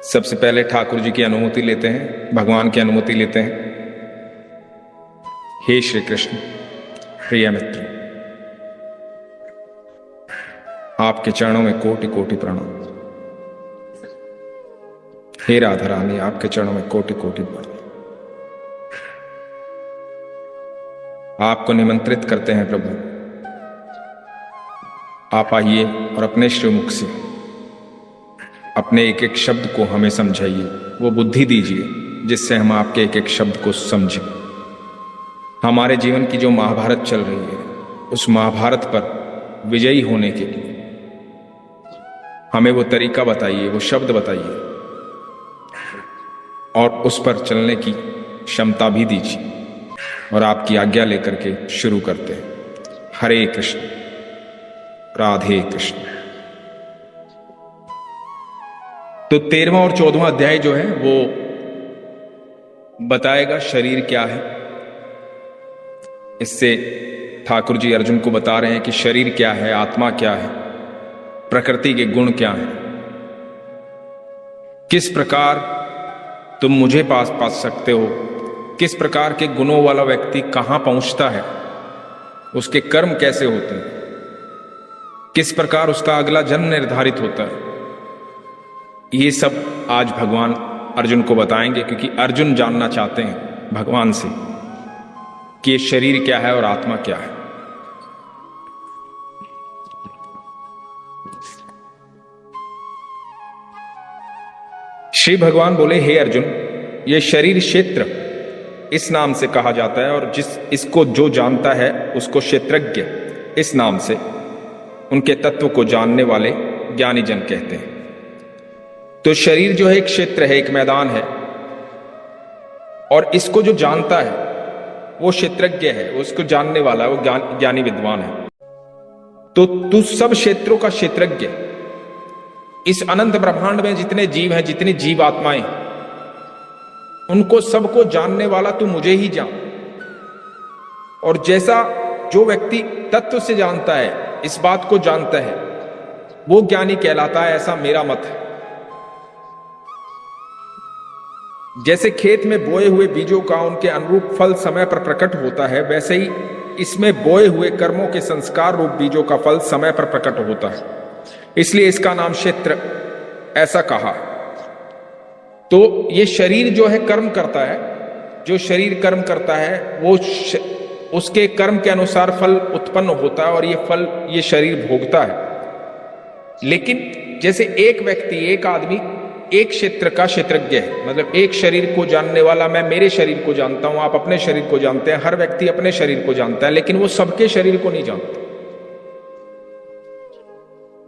सबसे पहले ठाकुर जी की अनुमति लेते हैं, भगवान की अनुमति लेते हैं। हे श्री कृष्ण प्रिय मित्र, आपके चरणों में कोटि कोटि प्रणाम। हे राधा रानी, आपके चरणों में कोटि कोटि प्रणाम। आपको निमंत्रित करते हैं प्रभु, आप आइए और अपने श्रीमुख से अपने एक एक शब्द को हमें समझाइए, वो बुद्धि दीजिए जिससे हम आपके एक एक शब्द को समझें। हमारे जीवन की जो महाभारत चल रही है, उस महाभारत पर विजयी होने के लिए हमें वो तरीका बताइए, वो शब्द बताइए और उस पर चलने की क्षमता भी दीजिए। और आपकी आज्ञा लेकर के शुरू करते हैं। हरे कृष्ण राधे कृष्ण। तो 13वां और 14वां अध्याय जो है वो बताएगा शरीर क्या है। इससे ठाकुर जी अर्जुन को बता रहे हैं कि शरीर क्या है, आत्मा क्या है, प्रकृति के गुण क्या हैं, किस प्रकार तुम मुझे पा सकते हो, किस प्रकार के गुणों वाला व्यक्ति कहां पहुंचता है, उसके कर्म कैसे होते हैं, किस प्रकार उसका अगला जन्म निर्धारित होता है। ये सब आज भगवान अर्जुन को बताएंगे, क्योंकि अर्जुन जानना चाहते हैं भगवान से कि ये शरीर क्या है और आत्मा क्या है। श्री भगवान बोले, हे अर्जुन, ये शरीर क्षेत्र इस नाम से कहा जाता है, और इसको जो जानता है उसको क्षेत्रज्ञ इस नाम से, उनके तत्व को जानने वाले ज्ञानी जन कहते हैं। तो शरीर जो है एक क्षेत्र है, एक मैदान है, और इसको जो जानता है वो क्षेत्रज्ञ है, उसको जानने वाला है, वो ज्ञानी विद्वान है। तो तू सब क्षेत्रों का क्षेत्रज्ञ, इस अनंत ब्रह्मांड में जितने जीव हैं, जितनी जीव आत्माएं, उनको सबको जानने वाला तू मुझे ही जान। और जैसा जो व्यक्ति तत्व से जानता है, इस बात को जानता है, वो ज्ञानी कहलाता है, ऐसा मेरा मत है। जैसे खेत में बोए हुए बीजों का उनके अनुरूप फल समय पर प्रकट होता है, वैसे ही इसमें बोए हुए कर्मों के संस्कार रूप बीजों का फल समय पर प्रकट होता है, इसलिए इसका नाम क्षेत्र ऐसा कहा। तो ये शरीर जो है कर्म करता है, जो शरीर कर्म करता है वो उसके कर्म के अनुसार फल उत्पन्न होता है, और ये फल ये शरीर भोगता है। लेकिन जैसे एक व्यक्ति, एक आदमी एक क्षेत्र का क्षेत्रज्ञ है, मतलब एक शरीर को जानने वाला, मैं मेरे शरीर को जानता हूं, आप अपने शरीर को जानते हैं, हर व्यक्ति अपने शरीर को जानता है, लेकिन वो सबके शरीर को नहीं जानता।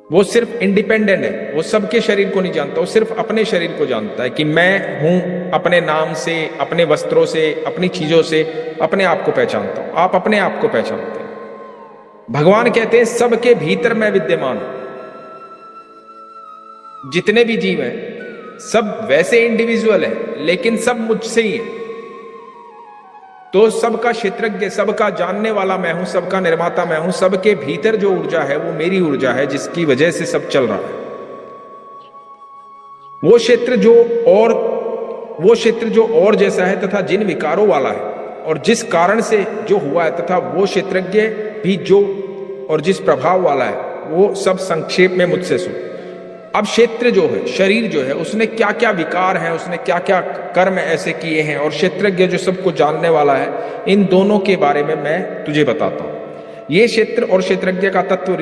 वो सिर्फ इंडिपेंडेंट है, वो सबके शरीर को नहीं जानता, वो सिर्फ अपने शरीर को जानता है कि मैं हूं, अपने नाम से, अपने वस्त्रों से, अपनी चीजों से अपने आप को पहचानता हूं। आप अपने आप को पहचानते हैं। भगवान कहते हैं सबके भीतर मैं विद्यमान हूं। जितने भी जीव हैं सब वैसे इंडिविजुअल है, लेकिन सब मुझसे ही है। तो सबका क्षेत्रज्ञ, सबका जानने वाला मैं हूं, सबका निर्माता मैं हूं। सबके भीतर जो ऊर्जा है वो मेरी ऊर्जा है, जिसकी वजह से सब चल रहा है। वो क्षेत्र जो और जैसा है तथा जिन विकारों वाला है और जिस कारण से जो हुआ है, तथा वो क्षेत्रज्ञ भी जो और जिस प्रभाव वाला है, वो सब संक्षेप में मुझसे सुन। अब क्षेत्र जो है, शरीर जो है, उसने क्या क्या विकार हैं, उसने क्या क्या कर्म ऐसे किए हैं, और क्षेत्रज्ञ जो सबको जानने वाला है, इन दोनों के बारे में मैं तुझे बताता हूं। ये क्षेत्र और क्षेत्रज्ञ का तत्व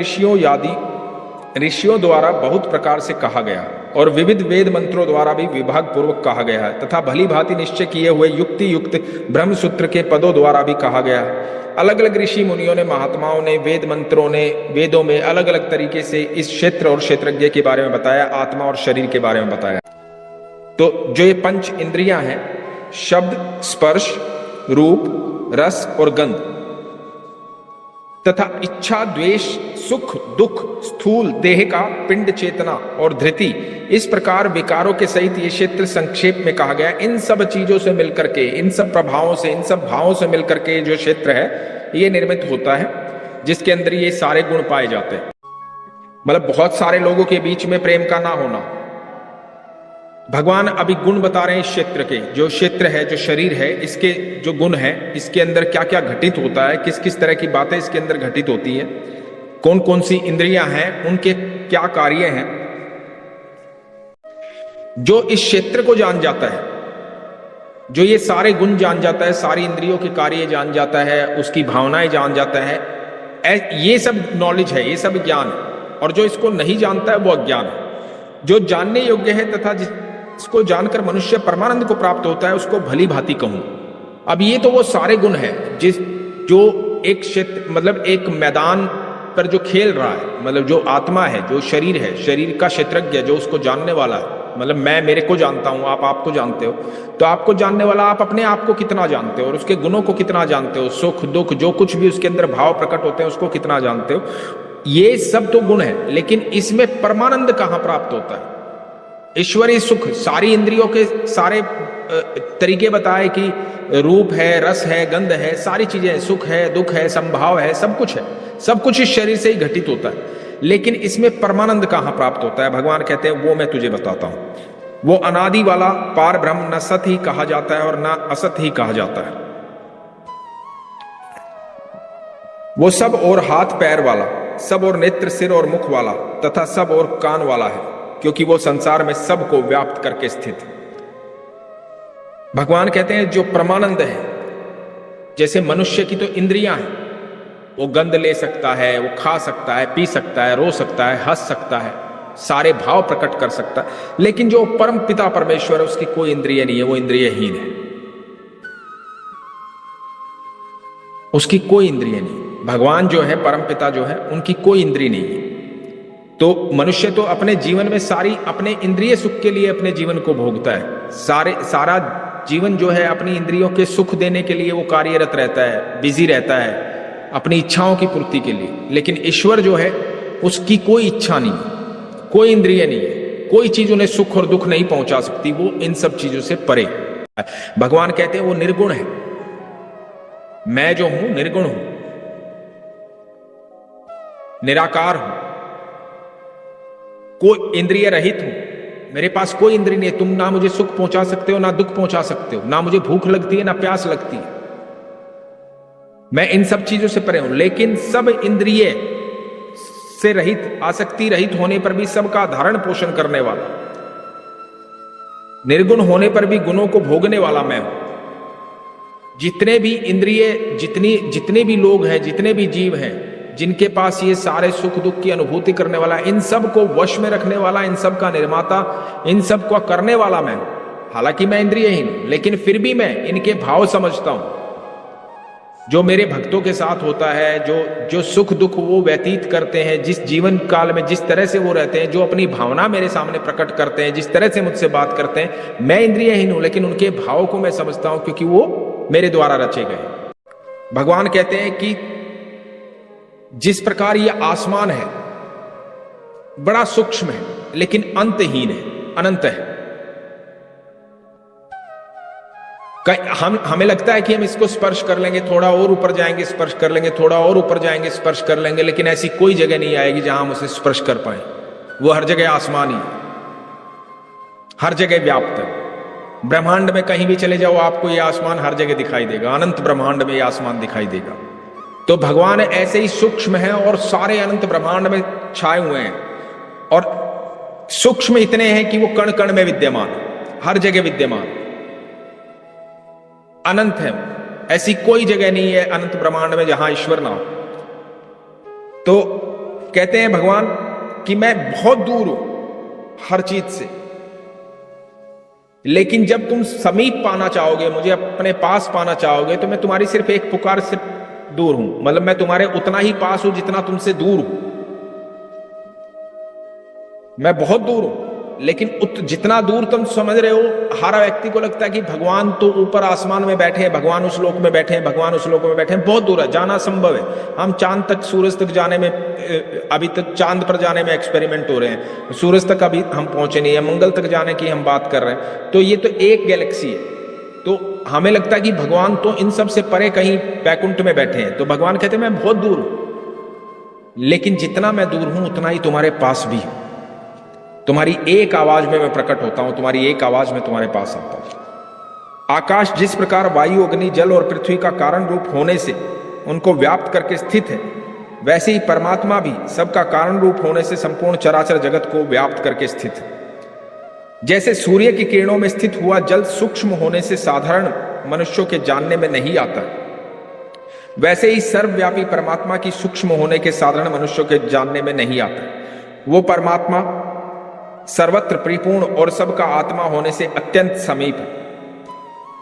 ऋषियों द्वारा बहुत प्रकार से कहा गया, और विविध वेद मंत्रों द्वारा भी विभाग पूर्वक कहा गया है, तथा भली भांति निश्चय किए हुए युक्ति युक्त ब्रह्म सूत्र के पदों द्वारा भी कहा गया है। अलग अलग ऋषि मुनियों ने, महात्माओं ने, वेद मंत्रों ने, वेदों में अलग अलग तरीके से इस क्षेत्र और क्षेत्रज्ञ के बारे में बताया, आत्मा और शरीर के बारे में बताया। तो जो ये पंच इंद्रियां हैं, शब्द, स्पर्श, रूप, रस और गंध, तथा इच्छा, द्वेष, सुख, दुख, स्थूल देह का पिंड, चेतना और धृति, इस प्रकार विकारों के सहित ये क्षेत्र संक्षेप में कहा गया। इन सब चीजों से मिलकर के, इन सब प्रभावों से, इन सब भावों से मिलकर के जो क्षेत्र है ये निर्मित होता है, जिसके अंदर ये सारे गुण पाए जाते हैं। मतलब बहुत सारे लोगों के बीच में प्रेम का ना होना, भगवान अभी गुण बता रहे हैं इस क्षेत्र के, जो क्षेत्र है, जो शरीर है, इसके जो गुण है, इसके अंदर क्या क्या घटित होता है, किस किस तरह की बातें इसके अंदर घटित होती है, कौन कौन सी इंद्रियां हैं, उनके क्या कार्य हैं। जो इस क्षेत्र को जान जाता है, जो ये सारे गुण जान जाता है, सारी इंद्रियों के कार्य जान जाता है, उसकी भावनाएं जान जाता है, ये सब नॉलेज है, ये सब ज्ञान है। और जो इसको नहीं जानता है वो अज्ञान है। जो जानने योग्य है तथा जिसको जानकर मनुष्य परमानंद को प्राप्त होता है, उसको भली भांति कहूं। अब ये तो वो सारे गुण है जो एक क्षेत्र, मतलब एक मैदान पर जो खेल रहा है, मतलब जो आत्मा है, जो शरीर है, शरीर का क्षेत्रज्ञ, जो उसको जानने वाला है, मतलब मैं मेरे को जानता हूं, आप आपको जानते हो, तो आपको जानने वाला आप अपने आप को कितना जानते हो और उसके गुणों को कितना जानते हो, सुख दुख जो कुछ भी उसके अंदर भाव प्रकट होते हैं उसको कितना जानते हो। ये सब तो गुण है, लेकिन इसमें परमानंद कहां प्राप्त होता है? ईश्वरीय सुख, सारी इंद्रियों के सारे तरीके बताए कि रूप है, रस है, गंध है, सारी चीजें, सुख है, दुख है, संभाव है, सब कुछ है, सब कुछ इस शरीर से ही घटित होता है। लेकिन इसमें परमानंद कहां प्राप्त होता है? भगवान कहते हैं वो मैं तुझे बताता हूं। वो अनादि वाला पार ब्रह्म न सत ही कहा जाता है और न असत ही कहा जाता है। वो सब और हाथ पैर वाला, सब और नेत्र, सिर और मुख वाला तथा सब और कान वाला है, क्योंकि वो संसार में सबको व्याप्त करके स्थित है। भगवान कहते हैं जो परमानंद है, जैसे मनुष्य की तो इंद्रियां हैं, वो गंध ले सकता है, वो खा सकता है, पी सकता है, रो सकता है, हंस सकता है, सारे भाव प्रकट कर सकता है, लेकिन जो परम पिता परमेश्वर है उसकी कोई इंद्रिय नहीं है, वो इंद्रियहीन है, उसकी कोई इंद्रिय नहीं। भगवान जो है, परम पिता जो है, उनकी कोई इंद्रिय नहीं है। तो मनुष्य तो अपने जीवन में सारी अपने इंद्रिय सुख के लिए अपने जीवन को भोगता है, सारा जीवन जो है अपनी इंद्रियों के सुख देने के लिए वो कार्यरत रहता है, बिजी रहता है अपनी इच्छाओं की पूर्ति के लिए। लेकिन ईश्वर जो है उसकी कोई इच्छा नहीं है, कोई इंद्रिय नहीं है, कोई चीज उन्हें सुख और दुख नहीं पहुंचा सकती, वो इन सब चीजों से परे। भगवान कहते हैं वो निर्गुण है, मैं जो हूं निर्गुण हूं, निराकार हूं, कोई इंद्रिय रहित हूं, मेरे पास कोई इंद्रिय नहीं है। तुम ना मुझे सुख पहुंचा सकते हो, ना दुख पहुंचा सकते हो, ना मुझे भूख लगती है, ना प्यास लगती है, मैं इन सब चीजों से परे हूं। लेकिन सब इंद्रिय से रहित, आसक्ति रहित होने पर भी सबका धारण पोषण करने वाला, निर्गुण होने पर भी गुणों को भोगने वाला मैं हूं। जितने भी इंद्रिय, जितने भी लोग हैं, जितने भी जीव हैं, जिनके पास ये सारे सुख दुख की अनुभूति करने वाला, इन सब को वश में रखने वाला, इन सब का निर्माता, इन सब को करने वाला मैं हूं। हालांकि मैं इंद्रियहीन हूं, लेकिन फिर भी मैं इनके भाव समझता हूं। जो मेरे भक्तों के साथ होता है, जो सुख दुख वो व्यतीत करते हैं, जिस जीवन काल में जिस तरह से वो रहते हैं, जो अपनी भावना मेरे सामने प्रकट करते हैं, जिस तरह से मुझसे बात करते हैं, मैं इंद्रियहीन हूं, लेकिन उनके भाव को मैं समझता हूं, क्योंकि वो मेरे द्वारा रचे गए। भगवान कहते हैं कि जिस प्रकार ये आसमान है बड़ा सूक्ष्म है, लेकिन अंतहीन है, अनंत है। हमें लगता है कि हम इसको स्पर्श कर लेंगे, थोड़ा और ऊपर जाएंगे स्पर्श कर लेंगे, थोड़ा और ऊपर जाएंगे स्पर्श कर लेंगे, लेकिन ऐसी कोई जगह नहीं आएगी जहां हम उसे स्पर्श कर पाए। वो हर जगह आसमान ही, हर जगह व्याप्त है। ब्रह्मांड में कहीं भी चले जाओ, आपको ये आसमान हर जगह दिखाई देगा, अनंत ब्रह्मांड में ये आसमान दिखाई देगा। तो भगवान ऐसे ही सूक्ष्म है और सारे अनंत ब्रह्मांड में छाए हुए हैं, और सूक्ष्म इतने हैं कि वो कण कण में विद्यमान, हर जगह विद्यमान, अनंत है। ऐसी कोई जगह नहीं है अनंत ब्रह्मांड में जहां ईश्वर ना हो। तो कहते हैं भगवान कि मैं बहुत दूर हूं हर चीज से, लेकिन जब तुम समीप पाना चाहोगे, मुझे अपने पास पाना चाहोगे, तो मैं तुम्हारी सिर्फ एक पुकार से दूर हूं, मतलब मैं तुम्हारे उतना ही पास हूं जितना तुमसे दूर हूं। मैं बहुत दूर हूं, लेकिन जितना दूर तुम समझ रहे हो, हर व्यक्ति को लगता है कि भगवान तो ऊपर आसमान में बैठे हैं, भगवान उस लोक में बैठे हैं, भगवान उस लोक में बैठे हैं, बहुत दूर है, जाना संभव है। हम चांद तक, सूरज तक जाने में, अभी तक चांद पर जाने में एक्सपेरिमेंट हो रहे हैं, सूरज तक अभी हम पहुंचे नहीं है, मंगल तक जाने की हम बात कर रहे हैं। तो ये तो एक गैलेक्सी है। तो हमें लगता है कि भगवान तो इन सब से परे कहीं वैकुंठ में बैठे हैं। तो भगवान कहते हैं मैं बहुत दूर हूं, लेकिन जितना मैं दूर हूं उतना ही तुम्हारे पास भी हूं। तुम्हारी एक आवाज में मैं प्रकट होता हूं, तुम्हारी एक आवाज में तुम्हारे पास आता हूं। आकाश जिस प्रकार वायु, अग्नि, जल और पृथ्वी का कारण रूप होने से उनको व्याप्त करके स्थित है, वैसे ही परमात्मा भी सबका कारण रूप होने से संपूर्ण चराचर जगत को व्याप्त करके स्थित है। जैसे सूर्य की किरणों में स्थित हुआ जल सूक्ष्म होने से साधारण मनुष्यों के जानने में नहीं आता, वैसे ही सर्वव्यापी परमात्मा की सूक्ष्म होने के साधारण मनुष्यों के जानने में नहीं आता। वो परमात्मा सर्वत्र परिपूर्ण और सबका आत्मा होने से अत्यंत समीप है।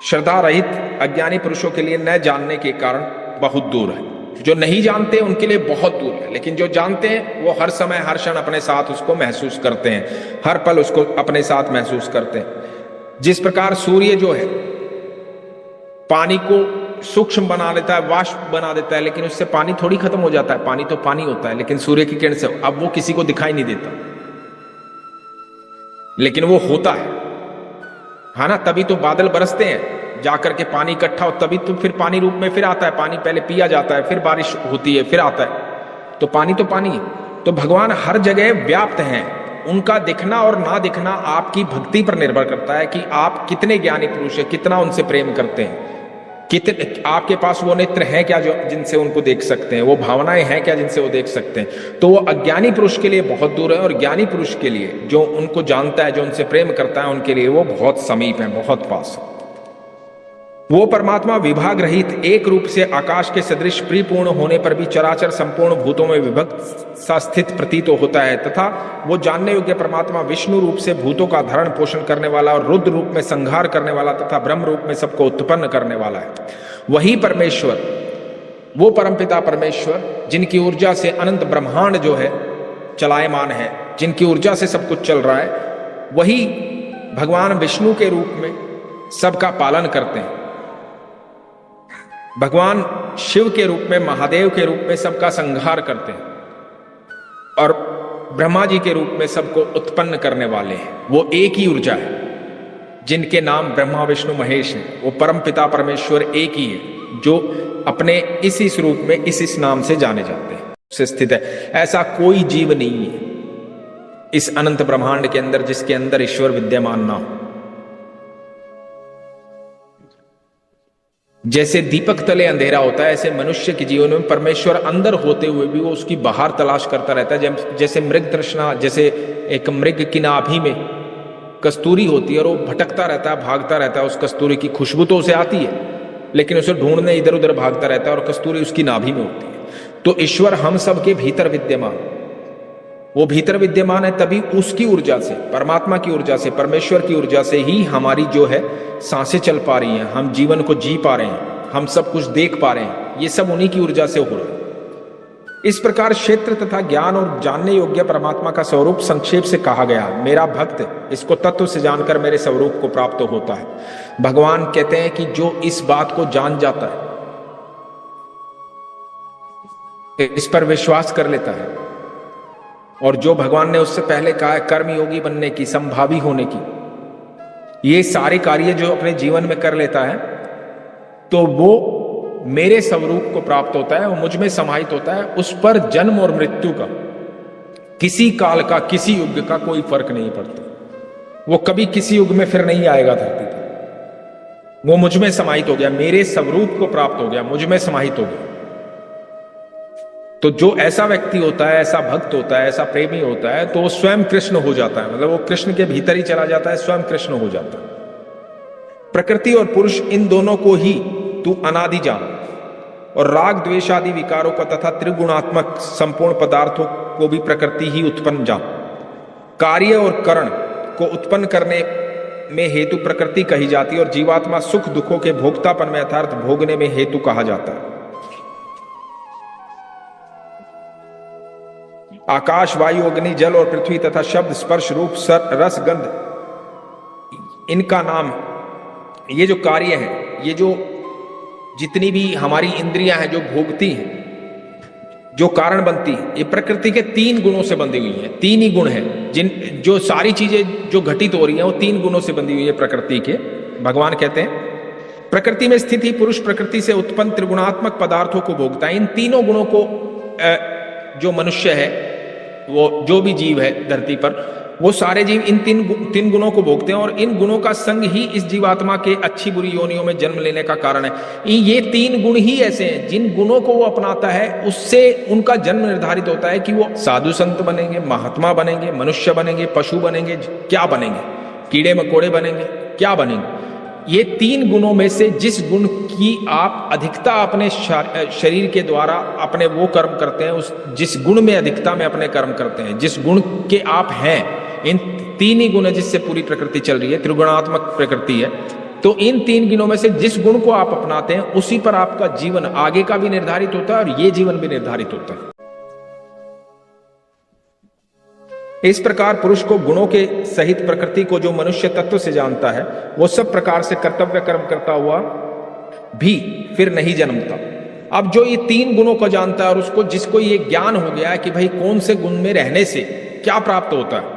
श्रद्धा रहित अज्ञानी पुरुषों के लिए न जानने के कारण बहुत दूर है। जो नहीं जानते उनके लिए बहुत दूर है, लेकिन जो जानते हैं वो हर समय हर क्षण अपने साथ उसको महसूस करते हैं, हर पल उसको अपने साथ महसूस करते हैं। जिस प्रकार सूर्य जो है पानी को सूक्ष्म बना लेता है, वाष्प बना देता है, लेकिन उससे पानी थोड़ी खत्म हो जाता है। पानी तो पानी होता है, लेकिन सूर्य की किरण से अब वो किसी को दिखाई नहीं देता, लेकिन वो होता है ना। तभी तो बादल बरसते हैं, जाकर के पानी इकट्ठा हो, तभी तो फिर पानी रूप में फिर आता है। पानी पहले पिया जाता है, फिर बारिश होती है, फिर आता है। तो पानी है। तो भगवान हर जगह व्याप्त हैं। उनका दिखना और ना दिखना आपकी भक्ति पर निर्भर करता है कि आप कितने ज्ञानी पुरुष हैं, कितना उनसे प्रेम करते हैं, कितने आपके पास वो नेत्र हैं क्या जो जिनसे उनको देख सकते हैं, वो भावनाएं हैं क्या जिनसे वो देख सकते हैं। तो वो अज्ञानी पुरुष के लिए बहुत दूर है, और ज्ञानी पुरुष के लिए जो उनको जानता है, जो उनसे प्रेम करता है, उनके लिए वो बहुत समीप है, बहुत पास है। वो परमात्मा विभाग रहित एक रूप से आकाश के सदृश परिपूर्ण होने पर भी चराचर संपूर्ण भूतों में विभक्त सा स्थित प्रतीत होता है, तथा वो जानने योग्य परमात्मा विष्णु रूप से भूतों का धारण पोषण करने वाला और रुद्र रूप में संहार करने वाला तथा ब्रह्म रूप में सबको उत्पन्न करने वाला है। वही परमेश्वर, वो परमपिता परमेश्वर जिनकी ऊर्जा से अनंत ब्रह्मांड जो है चलायमान है, जिनकी ऊर्जा से सब कुछ चल रहा है, वही भगवान विष्णु के रूप में सबका पालन करते हैं। भगवान शिव के रूप में, महादेव के रूप में सबका संहार करते हैं, और ब्रह्मा जी के रूप में सबको उत्पन्न करने वाले हैं। वो एक ही ऊर्जा है, जिनके नाम ब्रह्मा विष्णु महेश हैं। वो परम पिता परमेश्वर एक ही है, जो अपने इसी स्वरूप में इस नाम से जाने जाते हैं, से स्थित है। ऐसा कोई जीव नहीं है इस अनंत ब्रह्मांड के अंदर जिसके अंदर ईश्वर विद्यमान ना हो। जैसे दीपक तले अंधेरा होता है, ऐसे मनुष्य के जीवन में परमेश्वर अंदर होते हुए भी वो उसकी बाहर तलाश करता रहता है। जैसे मृग तृष्णा, जैसे एक मृग की नाभि में कस्तूरी होती है और वो भटकता रहता है, भागता रहता है। उस कस्तूरी की खुशबू तो उसे आती है, लेकिन उसे ढूंढने इधर उधर भागता रहता है, और कस्तूरी उसकी नाभि में होती है। तो ईश्वर हम सबके भीतर विद्यमान, वो भीतर विद्यमान है, तभी उसकी ऊर्जा से, परमात्मा की ऊर्जा से, परमेश्वर की ऊर्जा से ही हमारी जो है सांसें चल पा रही हैं, हम जीवन को जी पा रहे हैं, हम सब कुछ देख पा रहे हैं। ये सब उन्हीं की ऊर्जा से हो रहा है। इस प्रकार क्षेत्र तथा ज्ञान और जानने योग्य परमात्मा का स्वरूप संक्षेप से कहा गया। मेरा भक्त इसको तत्व से जानकर मेरे स्वरूप को प्राप्त होता है। भगवान कहते हैं कि जो इस बात को जान जाता है, इस पर विश्वास कर लेता है, और जो भगवान ने उससे पहले कहा है कर्मयोगी बनने की, संभावी होने की, ये सारे कार्य जो अपने जीवन में कर लेता है, तो वो मेरे स्वरूप को प्राप्त होता है, वो मुझ में समाहित होता है। उस पर जन्म और मृत्यु का, किसी काल का, किसी युग का कोई फर्क नहीं पड़ता। वो कभी किसी युग में फिर नहीं आएगा धरती पर। वो मुझ में समाहित हो गया, मेरे स्वरूप को प्राप्त हो गया, मुझ में समाहित हो गया। तो जो ऐसा व्यक्ति होता है, ऐसा भक्त होता है, ऐसा प्रेमी होता है, तो वो स्वयं कृष्ण हो जाता है। मतलब वो कृष्ण के भीतर ही चला जाता है, स्वयं कृष्ण हो जाता है। प्रकृति और पुरुष, इन दोनों को ही तू अनादि जान, और राग द्वेष आदि विकारों का तथा त्रिगुणात्मक संपूर्ण पदार्थों को भी प्रकृति ही उत्पन्न जान। कार्य और करण को उत्पन्न करने में हेतु प्रकृति कही जाती है, और जीवात्मा सुख दुखों के भोक्तापन में अर्थात भोगने में हेतु कहा जाता है। आकाश, वायु, अग्नि, जल और पृथ्वी तथा शब्द, स्पर्श, रूप, रस, गंध, इनका नाम, ये जो कार्य है, ये जो जितनी भी हमारी इंद्रियां हैं जो भोगती हैं, जो कारण बनती हैं, ये प्रकृति के 3 गुणों से बंधी हुई हैं। 3 ही गुण हैं, जो सारी चीजें जो घटित हो रही हैं वो 3 गुणों से बंधी हुई है प्रकृति के। भगवान कहते हैं प्रकृति में स्थित ही पुरुष प्रकृति से उत्पन्न त्रिगुणात्मक पदार्थों को भोगता है। इन तीनों गुणों को जो मनुष्य है, वो जो भी जीव है धरती पर, वो सारे जीव इन तीन गुणों को भोगते हैं और इन गुणों का संग ही इस जीवात्मा के अच्छी बुरी योनियों में जन्म लेने का कारण है। ये तीन गुण ही ऐसे हैं जिन गुणों को वो अपनाता है उससे उनका जन्म निर्धारित होता है कि वो साधु संत बनेंगे, महात्मा बनेंगे, मनुष्य बनेंगे, पशु बनेंगे, क्या बनेंगे, कीड़े मकोड़े बनेंगे, क्या बनेंगे। ये तीन गुणों में से जिस गुण की आप अधिकता अपने शरीर के द्वारा अपने वो कर्म करते हैं, उस जिस गुण में अधिकता में अपने कर्म करते हैं, जिस गुण के आप हैं, इन तीन ही गुण है जिससे पूरी प्रकृति चल रही है, त्रिगुणात्मक प्रकृति है। तो इन तीन गुणों में से जिस गुण को आप अपनाते हैं उसी पर आपका जीवन आगे का भी निर्धारित होता है और ये जीवन भी निर्धारित होता है। इस प्रकार पुरुष को गुणों के सहित प्रकृति को जो मनुष्य तत्व से जानता है वो सब प्रकार से कर्तव्य कर्म करता हुआ भी फिर नहीं जन्मता। अब जो ये तीन गुणों को जानता है और उसको जिसको ये ज्ञान हो गया है कि भाई कौन से गुण में रहने से क्या प्राप्त होता है,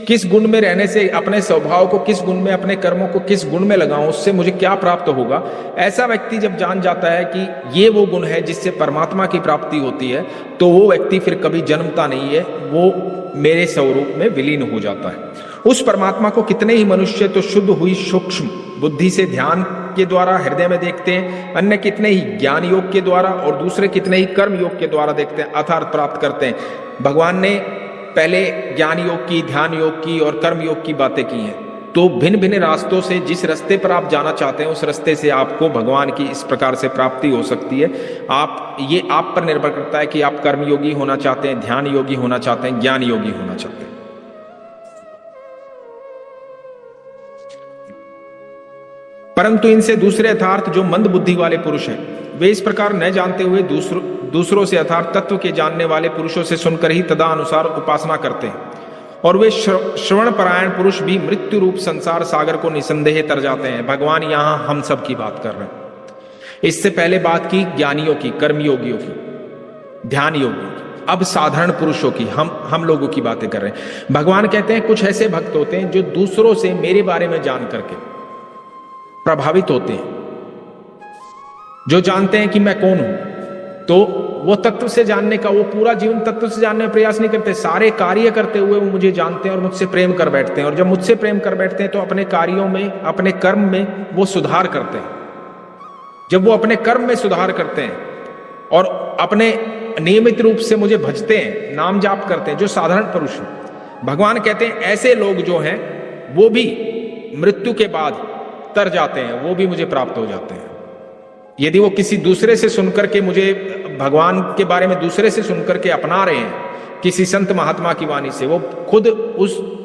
किस गुण में रहने से अपने स्वभाव को, किस गुण में अपने कर्मों को किस गुण में लगाऊं, उससे मुझे क्या प्राप्त होगा, ऐसा व्यक्ति जब जान जाता है कि ये वो गुण है जिससे परमात्मा की प्राप्ति होती है तो वो व्यक्ति फिर कभी जन्मता नहीं है, वो मेरे स्वरूप में विलीन हो जाता है। उस परमात्मा को कितने ही मनुष्य तो शुद्ध हुई सूक्ष्म बुद्धि से ध्यान के द्वारा हृदय में देखते हैं, अन्य कितने ही ज्ञान योग के द्वारा और दूसरे कितने ही कर्म योग के द्वारा देखते हैं, अर्थात प्राप्त करते हैं। भगवान ने पहले ज्ञान योग की, ध्यान योग की और कर्म योग की बातें की हैं। तो भिन्न भिन्न रास्तों से जिस रास्ते पर आप जाना चाहते हैं उस रास्ते से आपको भगवान की इस प्रकार से प्राप्ति हो सकती है। ये आप पर निर्भर करता है कि आप कर्म योगी होना चाहते हैं, ध्यान योगी होना चाहते हैं, ज्ञान योगी होना चाहते हैं। परंतु इनसे दूसरे यथार्थ जो मंद बुद्धि वाले पुरुष हैं वे इस प्रकार न जानते हुए दूसरों से यथार्थ तत्व के जानने वाले पुरुषों से सुनकर ही तदा अनुसार उपासना करते हैं और वे श्रवण परायण पुरुष भी मृत्यु रूप संसार सागर को निसंदेह तर जाते हैं। भगवान यहां हम सब की बात कर रहे हैं। इससे पहले बात की ज्ञानियों की, कर्मयोगियों की, ध्यान योगियों की, अब साधारण पुरुषों की, हम लोगों की बातें कर रहे हैं। भगवान कहते हैं कुछ ऐसे भक्त होते हैं जो दूसरों से मेरे बारे में जान करके प्रभावित होते हैं, जो जानते हैं कि मैं कौन हूं, तो वो तत्व से जानने का, वो पूरा जीवन तत्व से जानने का प्रयास नहीं करते, सारे कार्य करते हुए वो मुझे जानते हैं और मुझसे प्रेम कर बैठते हैं। और जब मुझसे प्रेम कर बैठते हैं तो अपने कार्यों में, अपने कर्म में वो सुधार करते हैं। जब वो अपने कर्म में सुधार करते हैं और अपने नियमित रूप से मुझे भजते हैं, नाम जाप करते हैं, जो साधारण पुरुष हैं, भगवान कहते हैं ऐसे लोग जो हैं वो भी मृत्यु के बाद तर जाते हैं, वो भी मुझे प्राप्त हो जाते हैं। यदि वो किसी दूसरे से सुनकर के, मुझे भगवान के बारे में दूसरे से सुनकर के अपना रहे हैं, किसी संत महात्मा की वाणी से, वो खुद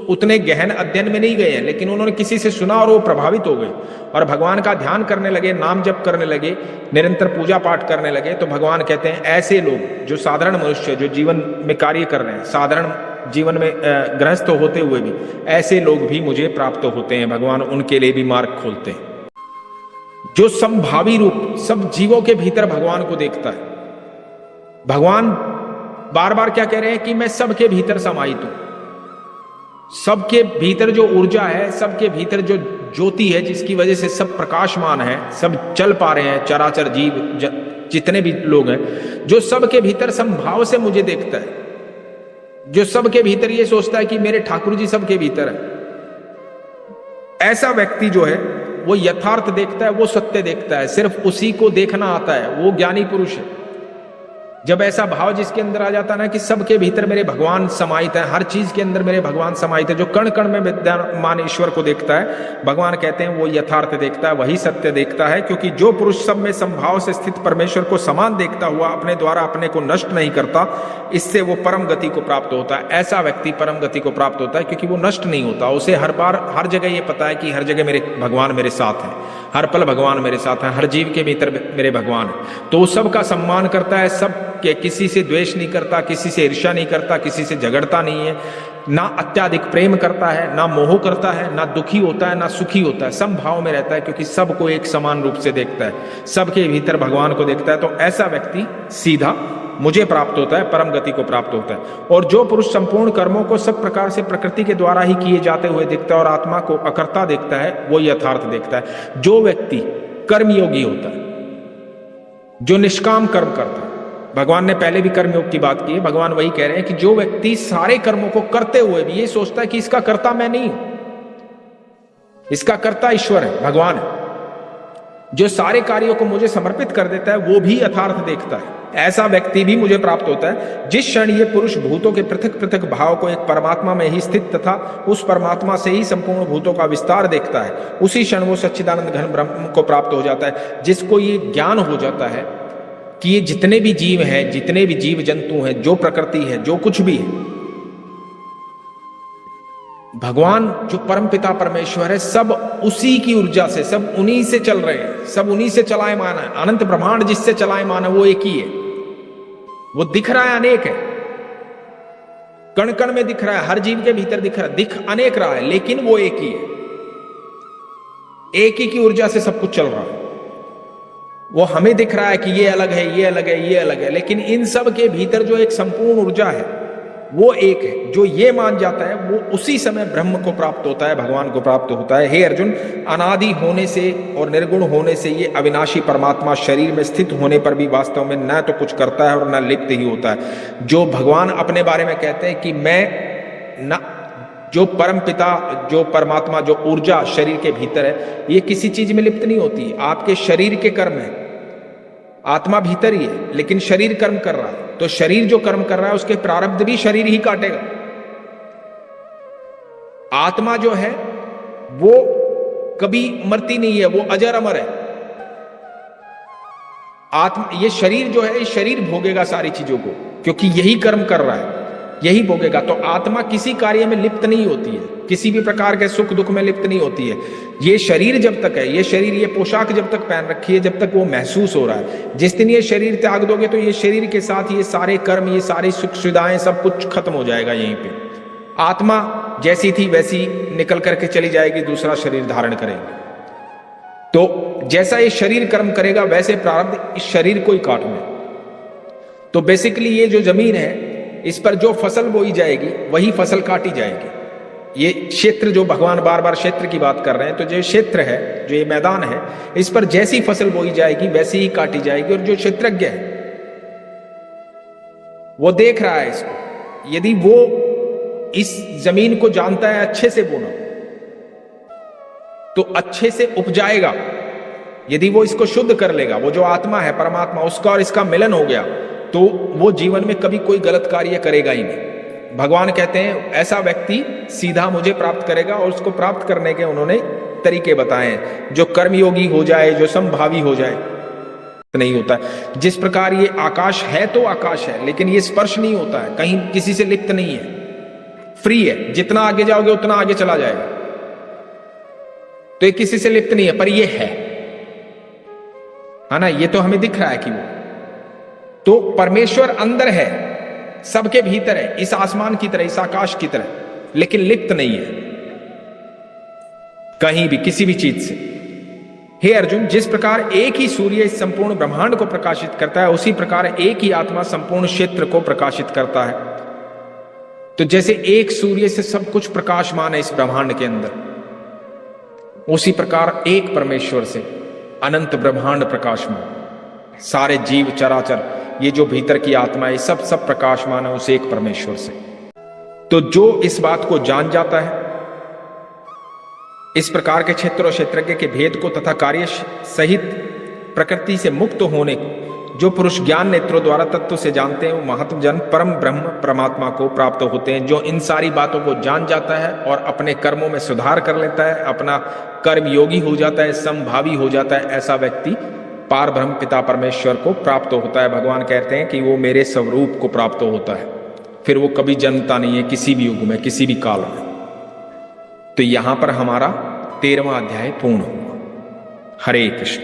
उतने गहन अध्ययन में नहीं गए हैं, लेकिन उन्होंने किसी से सुना और वो प्रभावित हो गए और भगवान का ध्यान करने लगे, नाम जप करने लगे, निरंतर पूजा पाठ करने लगे, तो भगवान कहते हैं ऐसे लोग जो साधारण मनुष्य, जो जीवन में कार्य कर रहे हैं, साधारण जीवन में गृहस्थ होते हुए भी ऐसे लोग भी मुझे प्राप्त होते हैं। भगवान उनके लिए भी मार्ग खोलते हैं। जो संभावी रूप सब जीवों के भीतर भगवान को देखता है। भगवान बार बार क्या कह रहे हैं कि मैं सबके भीतर समाहित हूं, सबके भीतर जो ऊर्जा है, सबके भीतर जो ज्योति है जिसकी वजह से सब प्रकाशमान है, सब चल पा रहे हैं, चराचर जीव जितने भी लोग हैं, जो सबके भीतर संभाव से मुझे देखता है, जो सबके भीतर ये सोचता है कि मेरे ठाकुर जी सबके भीतर है, ऐसा व्यक्ति जो है वो यथार्थ देखता है, वो सत्य देखता है, सिर्फ उसी को देखना आता है, वो ज्ञानी पुरुष है। जब ऐसा भाव जिसके अंदर आ जाता है ना कि सबके भीतर मेरे भगवान समाहित है, हर चीज के अंदर मेरे भगवान समाहित है, जो कण कण में विद्यमान ईश्वर को देखता है, भगवान कहते हैं वो यथार्थ देखता है, वही सत्य देखता है। क्योंकि जो पुरुष सब में संभाव से स्थित परमेश्वर को समान देखता हुआ अपने द्वारा अपने को नष्ट नहीं करता, इससे वो परम गति को प्राप्त होता है। ऐसा व्यक्ति परम गति को प्राप्त होता है क्योंकि वो नष्ट नहीं होता। उसे हर बार हर जगह ये पता है कि हर जगह मेरे भगवान मेरे साथ है, हर पल भगवान मेरे साथ है, हर जीव के भीतर मेरे भगवान है। तो वो सबका सम्मान करता है, सब के किसी से द्वेष नहीं करता, किसी से ईर्ष्या नहीं करता, किसी से झगड़ता नहीं है, ना अत्याधिक प्रेम करता है, ना मोह करता है, ना दुखी होता है, ना सुखी होता है, समभाव में रहता है क्योंकि सबको एक समान रूप से देखता है, सबके भीतर भगवान को देखता है। तो ऐसा व्यक्ति सीधा मुझे प्राप्त होता है, परम गति को प्राप्त होता है। और जो पुरुष संपूर्ण कर्मों को सब प्रकार से प्रकृति के द्वारा ही किए जाते हुए देखता है और आत्मा को अकर्ता देखता है, वो यथार्थ देखता है। जो व्यक्ति कर्मयोगी होता है, जो निष्काम कर्म करता है, भगवान ने पहले भी कर्मयोग की बात की है। भगवान वही कह रहे हैं कि जो व्यक्ति सारे कर्मों को करते हुए भी ये सोचता है कि इसका कर्ता मैं नहीं हूं, इसका कर्ता ईश्वर है, भगवान है, जो सारे कार्यों को मुझे समर्पित कर देता है, वो भी यथार्थ देखता है, ऐसा व्यक्ति भी मुझे प्राप्त होता है। जिस क्षण ये पुरुष भूतों के पृथक पृथक भाव को एक परमात्मा में ही स्थित तथा उस परमात्मा से ही संपूर्ण भूतों का विस्तार देखता है, उसी क्षण वो सच्चिदानंद घन ब्रह्म को प्राप्त हो जाता है। जिसको ये ज्ञान हो जाता है कि ये जितने भी जीव हैं, जितने भी जीव जंतु हैं, जो प्रकृति है, जो कुछ भी है, भगवान जो परमपिता परमेश्वर है, सब उसी की ऊर्जा से, सब उन्हीं से चल रहे हैं, सब उन्हीं से चलायमान है। अनंत ब्रह्मांड जिससे चलायमान है वो एक ही है। वो दिख रहा है, अनेक है, कण कण में दिख रहा है, हर जीव के भीतर दिख रहा है, दिख अनेक रहा है, लेकिन वो एक ही है। एक ही की ऊर्जा से सब कुछ चल रहा है। वो हमें दिख रहा है कि ये अलग है, ये अलग है, ये अलग है, लेकिन इन सब के भीतर जो एक संपूर्ण ऊर्जा है वो एक है। जो ये मान जाता है वो उसी समय ब्रह्म को प्राप्त होता है, भगवान को प्राप्त होता है। हे अर्जुन, अनादि होने से और निर्गुण होने से ये अविनाशी परमात्मा शरीर में स्थित होने पर भी वास्तव में न तो कुछ करता है और न लिप्त ही होता है। जो भगवान अपने बारे में कहते हैं कि मैं न, जो परम पिता, जो परमात्मा, जो ऊर्जा शरीर के भीतर है, ये किसी चीज में लिप्त नहीं होती। आपके शरीर के कर्म है, आत्मा भीतर ही है, लेकिन शरीर कर्म कर रहा है, तो शरीर जो कर्म कर रहा है उसके प्रारब्ध भी शरीर ही काटेगा। आत्मा जो है वो कभी मरती नहीं है, वो अजर अमर है। आत्मा, ये शरीर जो है, शरीर भोगेगा सारी चीजों को, क्योंकि यही कर्म कर रहा है, यही भोगेगा। तो आत्मा किसी कार्य में लिप्त नहीं होती है, किसी भी प्रकार के सुख दुख में लिप्त नहीं होती है। ये शरीर जब तक है, ये शरीर, ये पोशाक जब तक पहन रखी है, जब तक वो महसूस हो रहा है। जिस दिन ये शरीर त्याग दोगे तो ये शरीर के साथ ये सारे कर्म, ये सारी सुख सुविधाएं, सब कुछ खत्म हो जाएगा यहीं पे। आत्मा जैसी थी वैसी निकल करके चली जाएगी, दूसरा शरीर धारण करेंगे। तो जैसा ये शरीर कर्म करेगा वैसे प्रारब्ध इस शरीर को ही काटना। तो बेसिकली ये जो जमीन है, इस पर जो फसल बोई जाएगी वही फसल काटी जाएगी। ये क्षेत्र, जो भगवान बार बार क्षेत्र की बात कर रहे हैं, तो जो क्षेत्र है, जो ये मैदान है, इस पर जैसी फसल बोई जाएगी वैसी ही काटी जाएगी। और जो क्षेत्रज्ञ है वो देख रहा है इसको, यदि वो इस जमीन को जानता है अच्छे से बोना, तो अच्छे से उपजाएगा। यदि वो इसको शुद्ध कर लेगा, वो जो आत्मा है, परमात्मा, उसका और इसका मिलन हो गया, तो वो जीवन में कभी कोई गलत कार्य करेगा ही नहीं। भगवान कहते हैं ऐसा व्यक्ति सीधा मुझे प्राप्त करेगा, और उसको प्राप्त करने के उन्होंने तरीके बताए हैं। जो कर्मयोगी हो जाए, जो समभावी हो जाए, नहीं होता। जिस प्रकार ये आकाश है तो आकाश है, लेकिन ये स्पर्श नहीं होता है, कहीं किसी से लिप्त नहीं है, फ्री है। जितना आगे जाओगे उतना आगे चला जाएगा, तो ये किसी से लिप्त नहीं है, पर ये है ना, ये तो हमें दिख रहा है कि वो तो परमेश्वर अंदर है, सबके भीतर है, इस आसमान की तरह, इस आकाश की तरह, लेकिन लिप्त नहीं है कहीं भी किसी भी चीज से। हे अर्जुन, जिस प्रकार एक ही सूर्य इस संपूर्ण ब्रह्मांड को प्रकाशित करता है, उसी प्रकार एक ही आत्मा संपूर्ण क्षेत्र को प्रकाशित करता है। तो जैसे एक सूर्य से सब कुछ प्रकाशमान है इस ब्रह्मांड के अंदर, उसी प्रकार एक परमेश्वर से अनंत ब्रह्मांड प्रकाशमान, सारे जीव चराचर, ये जो भीतर की आत्मा है, सब प्रकाशमान है उस एक परमेश्वर से। तो जो इस बात को जान जाता है, इस प्रकार के क्षेत्र और क्षेत्रज्ञ के भेद को तथा कार्य सहित प्रकृति से मुक्त होने को जो पुरुष ज्ञान नेत्रों द्वारा तत्व से जानते हैं, वो महात्म जन परम ब्रह्म परमात्मा को प्राप्त होते हैं। जो इन सारी बातों को जान जाता है और अपने कर्मों में सुधार कर लेता है, अपना कर्म योगी हो जाता है, समभावी हो जाता है, ऐसा व्यक्ति पार ब्रह्म पिता परमेश्वर को प्राप्त होता है। भगवान कहते हैं कि वो मेरे स्वरूप को प्राप्त होता है, फिर वो कभी जन्मता नहीं है किसी भी युग में, किसी भी काल में। तो यहां पर हमारा 13वां अध्याय पूर्ण हुआ। हरे कृष्ण।